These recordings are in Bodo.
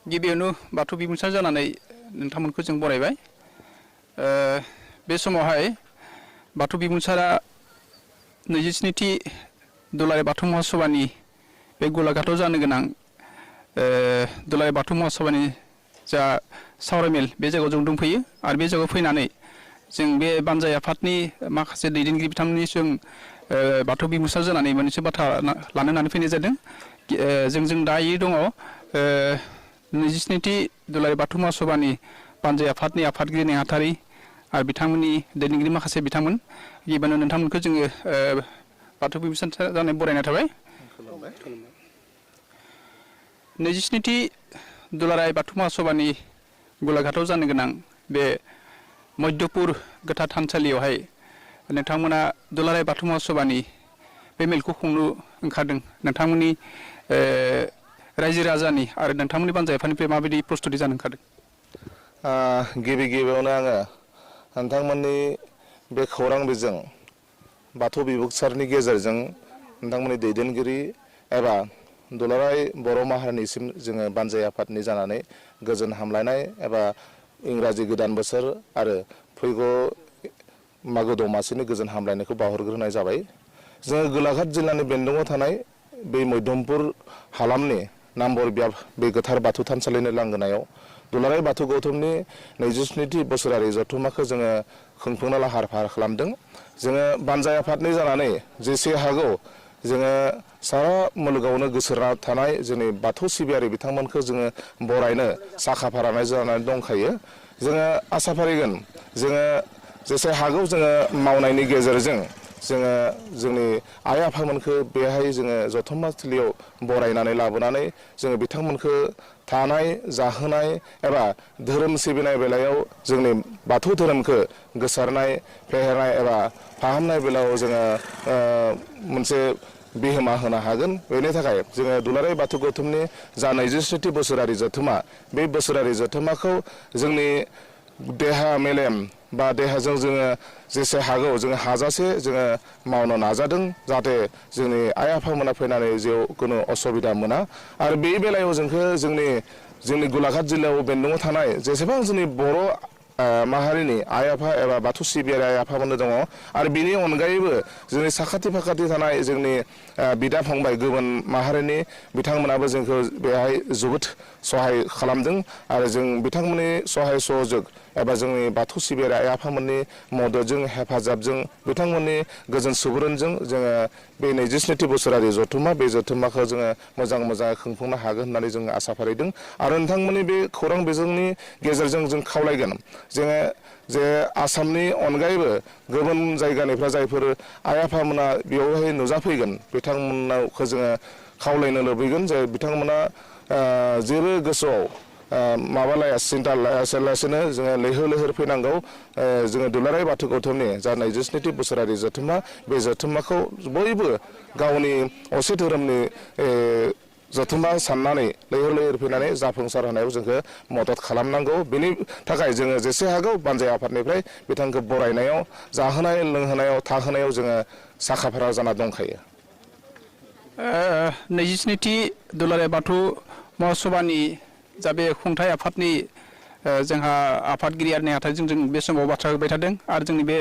गिबियावनो बाथौ बिबुंसार जानानै नोंथांमोनखौ जों बरायबाय। बे समावहाय बाथौ बिबुंसारा 27थि दुलाराय बाथौ महासभानि बे गलाघाटआव जानो गोनां दुलाराय बाथौ महासभानि जा सावरायमेल बे जायगायाव जों दंफैयो आरो बे जायगायाव फैनानै जों बे बानजाय आफादनि माखासे दैदेनगिरि बिथांमोननि जों बाथौ बिबुंसार जानानै मोनसे बाथ्रा लानो होननानै फैनाय जादों। जों दायो दङ 27थि दुलाराय बाथौ महासभानि बानजाय आफादनि आफादगिरि नेहाथारि आरो बिथांमोननि दैदेनगिरि माखासे बिथांमोन गिबियावनो नोंथांमोनखौ जोङो बाथौ बिबुंसार जानाय बरायनाय थाबाय। 27थि दुलाराय बाथौ महासभानि गलाघाटआव जानो गोनां बे मध्यपुर गोथार थानसालियावहाय नोंथांमोना दुलाराय बाथौ महासभानि बे मेलखौ खुंनो ओंखारदों। नोंथांमोननि रायजो राजानि आरो नोंथांमोननि बानजाय आफादनिफ्राय माबायदि प्रस्तुति जानो ओंखारदों? गिबियावनो आङो नोंथांमोननि बे खौरां बिजों बाथौ बिबुंसारनि गेजेरजों नोंथांमोननि दैदेनगिरि एबा दुलाराय बर' माहारिनिसिम जोङो बानजाय आफादनि जानानै गोजोन हामलायनाय एबा इंराजि गोदान बोसोर आरो फैगौ मागो दमासिनि गोजोन हामलायनायखौ बावहरग्रोनाय जाबाय। जोङो गलाघाट जिल्लानि बेन्दोङाव थानाय बे मध्यमपुर हालामनि नाम्बर बियाब बे गोथार बाथौ थानसालिनि लांगोनायाव दुलाराय बाथौ गौथुमनि 27थि बोसोरारि जथुम्माखौ जोङो खुंफुंनो लाहार फाहार खालामदों। जोङो बानजाय आफादनि जानानै जेसे हागौ जोङो सारा मुलुगावनो गोसारना थानाय जोंनि बाथौ सिबियारि बिथांमोनखौ जोङो बरायनो साखा फारा जानानै दंखायो। जोङो आसा फारिगोन जोङो जेसे हागौ जोङो मावनायनि गेजेरजों जोङो जोंनि आइ आफामोनखौ बेहाय जोङो जथुम्माथिलियाव बरायनानै लाबोनानै जोङो बिथांमोनखौ थानाय जाहोनाय एबा धोरोम सिबिनाय बेलायाव जोंनि बाथौ धोरोमखौ गोसारनाय फेहेरनाय एबा फाहामनाय बेलायाव जोङो मोनसे बिहोमा होनो हागोन। बेनि थाखाय जोङो दुलाराय बाथौ गौथुमनि जा 27थि बोसोरारि जथुम्मा बे बोसोरारि जथुम्माखौ जोंनि देहा मेलेम बा देहाजों जोङो जेसे हागौ जोङो हाजासे जोङो मावनो नाजादों जाहाथे जोंनि आइ आफामोना फैनानै जेयाव खुनु असुबिदा मोना। आरो बे बेलायाव जोंनि गलाघाट जिल्लायाव बेन्दोङाव थानाय जेसेबां जोंनि बर' माहारिनि आइ आफा एबा बाथौ सिबियारि आइ आफामोननो दङ आरो बेनि अनगायैबो जोंनि साखाथि फाखाथि थानाय जोंनि बिदा फंबाय गुबुन माहारिनि बिथांमोनाबो जोंखौ बेहाय जोबोद सहाय खालामदों आरो जों बिथांमोननि सहाय सहयोग एबा जोंनि बाथौ सिबियारि आइ आफामोननि मददजों हेफाजाबजों बिथांमोननि गोजोन सुबुरुनजों जोङो बे 27थि बोसोरारि जथुम्मा बे जथुम्माखौ जोङो मोजाङै खुंफुंनो हागोन होननानै जोङो आसा फारिदों। आरो नोंथांमोननि बे खौरां बिजोंनि गेजेरजों जों खावलायगोन जोङो जे आसामनि अनगायैबो गुबुन जायगानिफ्राय जायफोर आइ आफामोना बेयावहाय नुजाफैगोन बिथांमोनखौ जोङो खावलायनो लुबैगोन जे बिथांमोना जेबो गोसोआव माबा लाया सिन्था लायालासेनो जोङो लैहोर लैहोर फैनांगौ। जोङो दुलाराय बाथौ गौथुमनि जा 27थि बोसोरारि जथुम्मा बे जथुम्माखौ बयबो गावनि असे धोरोमनि जथुम्मा साननानै लैहोर लैहोर फैनानै जाफुंसार होनायाव जोंखौ मदद खालामनांगौ। बेनि थाखाय जोङो जेसे हागौ बानजाय आफादनिफ्राय बिथांखौ बरायनायाव जाहोनाय लोंहोनायाव थाहोनायाव जोङो साखा फारा जाना दंखायो। 27थि दुलाराय बाथौ महासभानि जा बे खुंथाय आफादनि जोंहा आफादगिरि आरो नेहाथारिजों जों बे समाव बाथ्रा होबाय थादों आरो जोंनि बे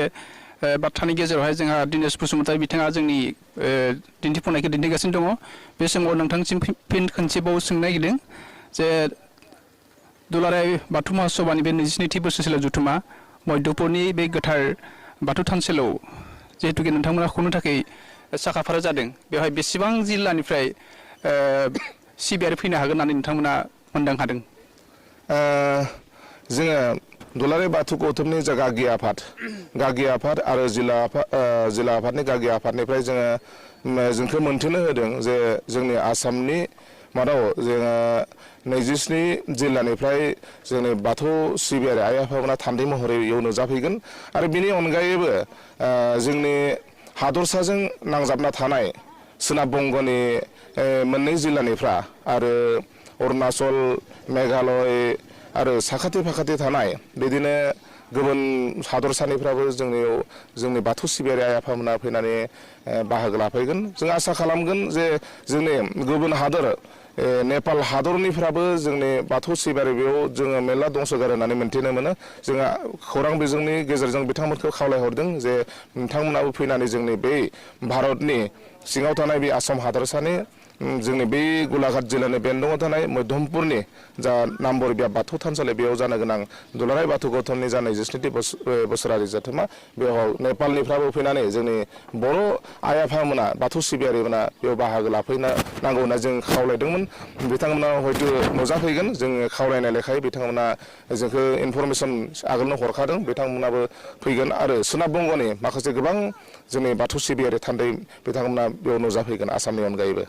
बाथ्रानि गेजेरावहाय जोंहा दिनेश बसुमतारी बिथाङा जोंनि दिन्थिफुंनायखौ दिन्थिगासिनो दङ। बे समाव नोंथांसिम फिन खनसेबाव सोंनो नागिरदों जे दुलाराय बाथौ महासभानि बे 27थि बोसोरसेल जथुम्मा मध्यपुरनि बे गोथार बाथौ थानसालियाव जिहेतुके नोंथांमोना खुंनो थाखाय साखा फारा जादों बेवहाय बेसेबां जिल्लानिफ्राय सिबियारि फैनो हागोन होननानै नोंथांमोना मोनदां हादों? जोङो दुलाराय बाथौ गौथुमनि जा गागि आफाद आरो जिल्ला आफादनि गागि आफादनिफ्राय जोंखौ मोनथिनो होदों जे जोंनि आसामनि मादाव जोङो 27 जिल्लानिफ्राय जोंनि बाथौ सिबियारि आइ आफामोना थान्दै महरै इयाव नुजाफैगोन। आरो बिनि अनगायैबो जोंनि हादरसाजों नांजाबना थानाय सोनाब बंग'नि मोननै जिल्लानिफ्राय आरो अरुणाचल मेघालय आरो साखाथि फाखाथि थानाय बिदिनो गुबुन हादरसानिफ्राबो जोंनि बाथौ सिबियारि आइ आफामोना फैनानै बाहागो लाफैगोन। जों आसा खालामगोन जे जोंनि गुबुन हादर नेपाल हादरनिफ्राबो जोंनि बाथौ सिबियारि बेयाव जोङो मेरला दंसोगारो होननानै मोनथिनो मोनो। जोंहा खौरां बिजोंनि गेजेरजों बिथांमोनखौ खावलायहरदों जे नोंथांमोनाबो फैनानै जोंनि बै भारतनि सिङाव थानाय बे आसाम हादरसानि जोंनि बै गलाघाट जिल्लानि बेन्दोङाव थानाय मध्यमपुरनि जा नाम्बर बिया बाथौ थानसालि बेयाव जानो गोनां दुलाराय बाथौ गौथुमनि जानाय 27थि बोसोरारि जथुमा बेयाव नेपालनिफ्राबो फैनानै जोंनि बर' आइ आफामोना बाथौ सिबियारिमोना बेयाव बाहागो लाफैनो नांगौ होनना जों खावलायदोंमोन। बिथांमोना हयथ' नुजाफैगोन। जोङो खावलायनाय लेखायै बिथांमोना जोंखौ इनफरमेसन आगोलनो हरखादों। बिथांमोनाबो फैगोन आरो सोनाब बंग'नि माखासे गोबां जोंनि बाथौ सिबियारि थान्दै बिथांमोना बेयाव नुजाफैगोन आसामनि अनगायैबो।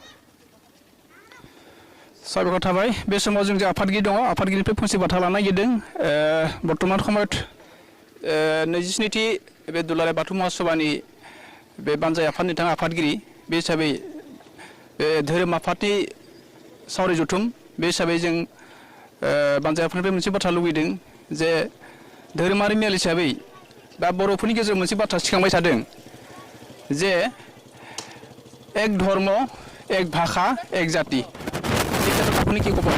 साबायखर थाबाय। बे समाव जों आफादगिरि दङ, आफादगिरिनिफ्राय फंसे बाथ्रा लानो नागिरदों। बर्तमान समाव 27थि बे दुलाराय बाथौ महासभानि बे बानजाय आफादनि नोंथाङा आफादगिरि बे हिसाबै धोरोम आफादनि सावराय जथुम बे हिसाबै जों बानजाय आफादनिफ्राय मोनसे बाथ्रा लुबैदों जे धोरोमारि मेल हिसाबै दा बर'फोरनि गेजेराव मोनसे बाथ्रा सिखांबाय थादों जे एक धर्म एक भाषा एक जाति। আপুনি কি ক'ব?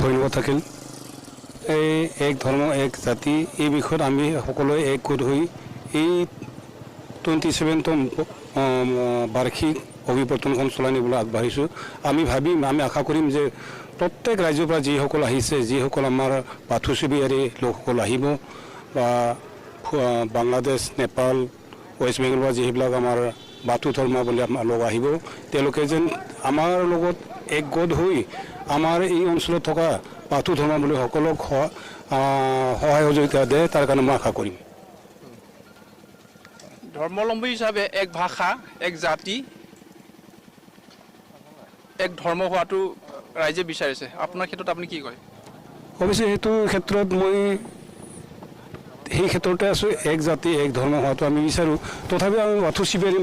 ধন্যবাদ থাকিল। এই এক ধৰ্ম এক জাতি এই বিষয়ত আমি সকলোৱে একগোট হৈ এই 27তম বাৰ্ষিক অভিৱৰ্তনখন চলাই নিবলৈ আগবাঢ়িছোঁ। আমি আশা কৰিম যে প্ৰত্যেক ৰাজ্যৰ পৰা যিসকল আহিছে, যিসকল আমাৰ বাথৌ শিবিয়াৰী লোকসকল আহিব বা বাংলাদেশ, নেপাল, ৱেষ্ট বেংগলৰ পৰা যিবিলাক আমাৰ বাথৌ ধৰ্মাৱলী লোক আহিব, তেওঁলোকে যেন আমাৰ লগত একগোট হৈ আমাৰ এই অঞ্চলত থকা বাথৌ ধৰ্মাৱলী সকলক সহায় সহযোগিতা দিয়ে, তাৰ কাৰণে মই আশা কৰিম। ধৰ্মাৱলম্বী হিচাপে এক ভাষা এক জাতি এক ধৰ্ম হোৱাটো ৰাইজে বিচাৰিছে। আপোনাৰ ক্ষেত্ৰত আপুনি কি কয়? অৱশ্যে সেইটো ক্ষেত্ৰত মই সেই ক্ষেত্ৰতে আছোঁ। এক জাতি এক ধৰ্ম হোৱাটো আমি বিচাৰোঁ। তথাপিও আমি বাথৌ শিবিয়াৰী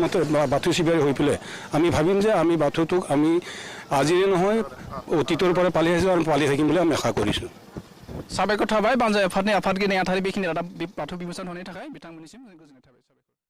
বাথৌ শিবিয়াৰী হৈ পেলাই আমি ভাবিম যে আমি বাথৌটোক আমি আজিৰে নহয় অতীতৰ পৰা পালি আহিছোঁ আৰু পালি থাকিম বুলি আমি আশা কৰিছোঁ। साबायखर थाबाय बानजाय आफादनि आफादगिरि नेहाथारि बेखिनि रादाब बाथौ बिबुंसार होनायनि थाखाय बिथांमोननिसिम गोजोननाय थाबाय।